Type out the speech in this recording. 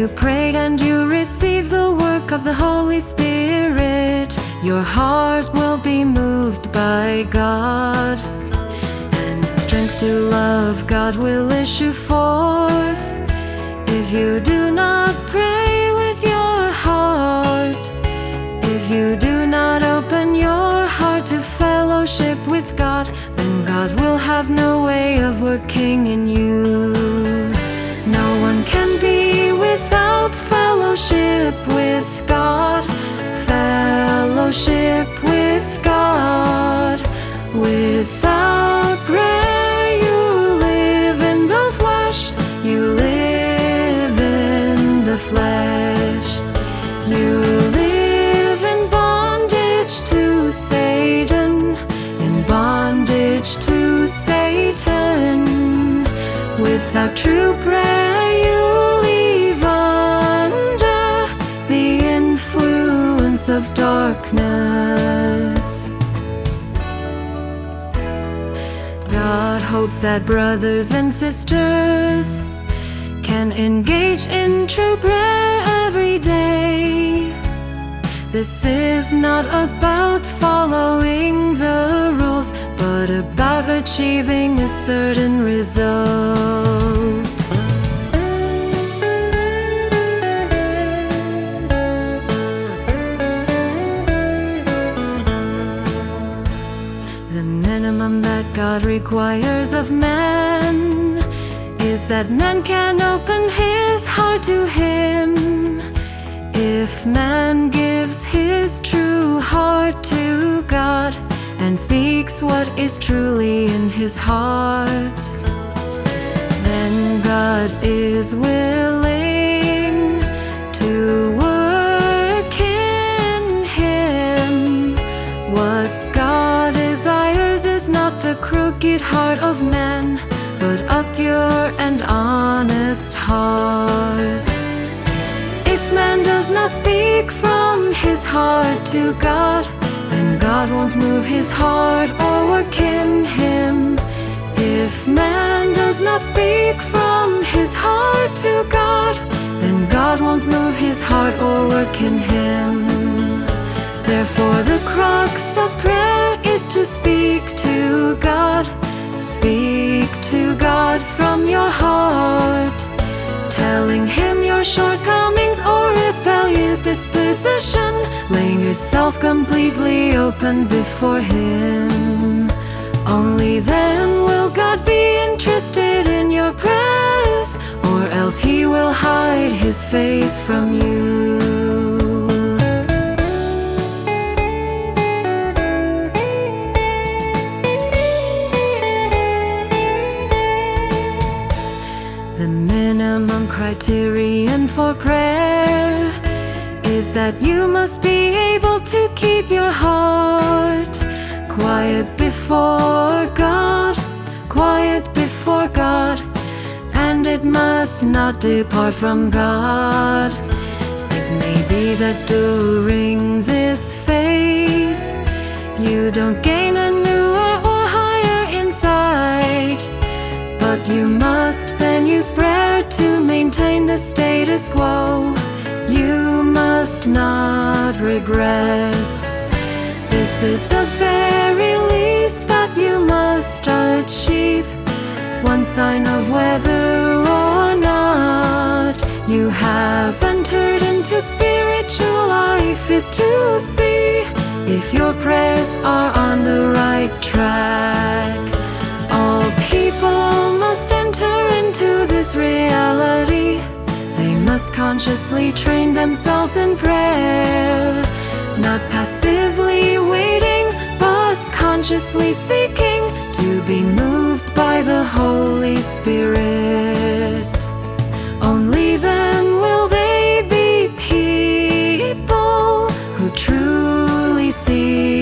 you pray and you receive the work of the Holy Spirit, your heart will be moved by God, and strength to love God will issue forth. If you do not pray with your heart, if you do not open your heart to fellowship with God, then God will have no way of working in you. No one can be without fellowship with God, fellowship with God. Without prayer you live in the flesh, you live in the flesh. You live in bondage to Satan, in bondage to Satan. Without true prayer you live under the influence of darkness. God hopes that brothers and sisters can engage in true prayer every day. This is not about following the rules, but about achieving a certain result. The minimum that God requires of man is that man can open his heart to Him. If man gives his true heart to God and speaks what is truly in his heart, then God is willing to work in him. What God desires is not the crooked heart of man, but a pure and honest heart. If man does not speak from his heart to God, then God won't move his heart or work in him. If man does not speak from his heart to God, then God won't move his heart or work in him. Therefore the crux of prayer is to speak to God. Speak to God from your heart, telling Him your shortcomings or rebellious disposition, laying yourself completely open before Him. Only then will God be interested in your prayers, or else He will hide His face from you. The minimum criterion for prayer is that you must be able to keep your heart quiet before God, quiet before God, and it must not depart from God. It may be that during this phase you don't gain a newer or higher insight, but you must then use prayer to maintain the status quo. You must not regress. This is the very least that you must achieve. One sign of whether or not you have entered into spiritual life is to see if your prayers are on the right track. All people must enter into this reality. They must consciously train themselves in prayer, not passively waiting, but consciously seeking to be moved by the Holy Spirit. Only then will they be people who truly see